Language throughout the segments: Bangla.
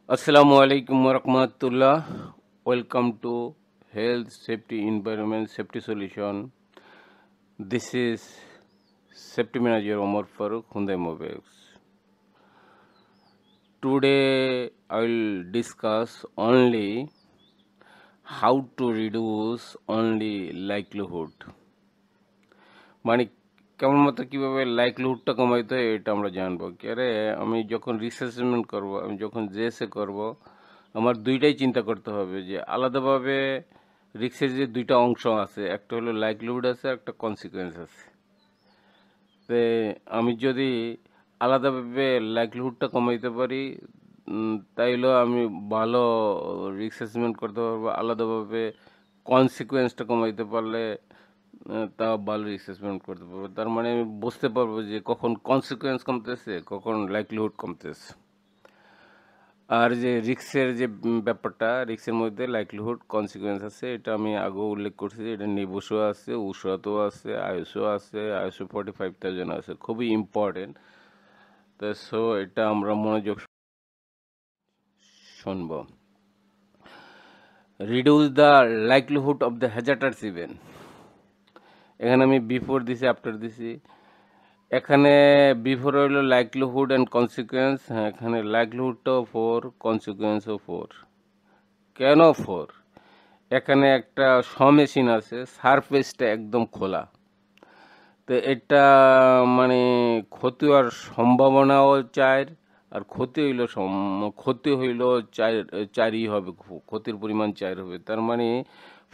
Assalamu alaikum warahmatullah. Welcome to Health Safety Environment Safety Solution. This is Safety Manager Omar Farooq Hyundai Mobiles. Today I will discuss only how to reduce only likelihood. মানে কেবলমাত্র কীভাবে লাইকলিহুডটা কমাইতে হয় এটা আমরা জানবো। আরে আমি যখন রিসেসমেন্ট করব, আমি যখন জেএসএ করব, আমার দুইটাই চিন্তা করতে হবে যে আলাদাভাবে রিক্সের যে দুইটা অংশ আছে, একটা হলো লাইকলিহুড আছে, একটা কনসিকুয়েন্স আছে। তে আমি যদি আলাদাভাবে লাইকলিহুডটা কমাইতে পারি, তাইলেও আমি ভালো রিস্ক অ্যাসেসমেন্ট করতে পারবো। আলাদাভাবে কনসিকুয়েন্সটা কমাইতে পারলে তা ভালো রিস্ক অ্যাসেসমেন্ট করতে পারবো। তার মানে আমি বুঝতে পারবো যে কখন কনসিকুয়েন্স কমতেছে, কখন লাইকলিহুড কমতেছে। আর যে রিক্সের যে ব্যাপারটা, রিক্সের মধ্যে লাইকলিহুড কনসিকুয়েন্স আছে, এটা আমি আগেও উল্লেখ করছি। এটা নিবুসও আছে, উষাতেও আছে, আয়ুষও আছে, আয়ুষও 45,000 আছে, খুবই ইম্পর্টেন্ট। তো এটা আমরা মনোযোগ শুনব। Reduce the likelihood of the hazardous event. এখানে আমি বিফোর দিছি, আফটার দিছি। এখানে বিফোর হইল লাইকলিহুড অ্যান্ড কনসিকুয়েন্স। হ্যাঁ, এখানে লাইকলিহুডটাও 4, কনসিকুয়েন্সও 4। কেন 4? এখানে একটা মেশিন আছে, সারফেসটা একদম খোলা। তো এটা মানে ক্ষতি হওয়ার সম্ভাবনাও 4, আর ক্ষতি হইল 4ই হবে, ক্ষতির পরিমাণ 4 হবে। তার মানে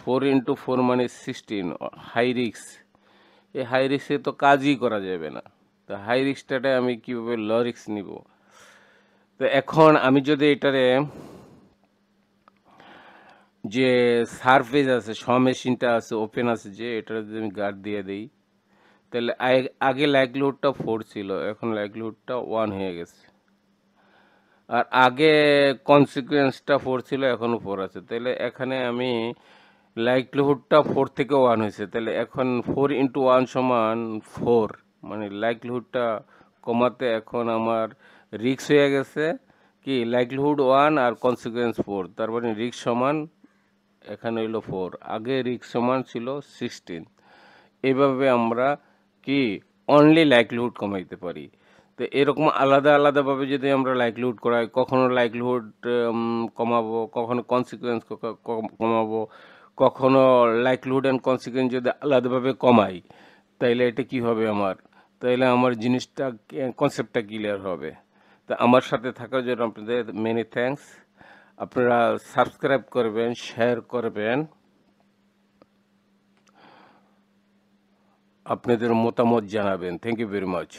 4 × 4 মানে 16, হাই রিক্স। এই হাই রিক্সে তো কাজই করা যাবে না। তো হাই রিক্সটাতে আমি কীভাবে লো রিক্স নিব? তো এখন আমি যদি এটারে যে সারফেস আছে, মেশিনটা আছে, ওপেন আছে, যে এটা যদি আমি গার্ড দিয়ে দিই, তাহলে আগে লাইকলিহুডটা 4 ছিল, এখন লাইকলিহুডটা 1 হয়ে গেছে। আর আগে কনসিকুয়েন্সটা 4 ছিল, এখনও 4 আছে। তাহলে এখানে আমি লাইকলিহুডটা 4 থেকে 1 হয়েছে, তাহলে এখন 4 × 1 = 4। মানে লাইকলিহুডটা কমাতে এখন আমার রিক্স হয়ে গেছে কি, লাইকলিহুড 1 আর কনসিকুয়েন্স 4। তার মানে রিক্স সমান এখানে হইলো 4, আগে রিক্স সমান ছিল 16। এভাবে আমরা কি অনলি লাইকলিহুড কমাইতে পারি। তো এরকম আলাদা আলাদাভাবে যদি আমরা লাইকলিহুড করাই, কখনো লাইকলিহুড কমাবো, কখনো কনসিকুয়েন্স কমাবো, কখনো লাইকলিহুড অ্যান্ড কনসিকুয়েন্স যদি আলাদাভাবে কমাই, তাইলে এটা কি হবে আমার? তাইলে আমার জিনিসটা, কনসেপ্টটা ক্লিয়ার হবে। তা আমার সাথে থাকার জন্য আপনাদের মেনি থ্যাঙ্কস। আপনারা সাবস্ক্রাইব করবেন, শেয়ার করবেন, আপনাদের মতামত জানাবেন। Thank you very much.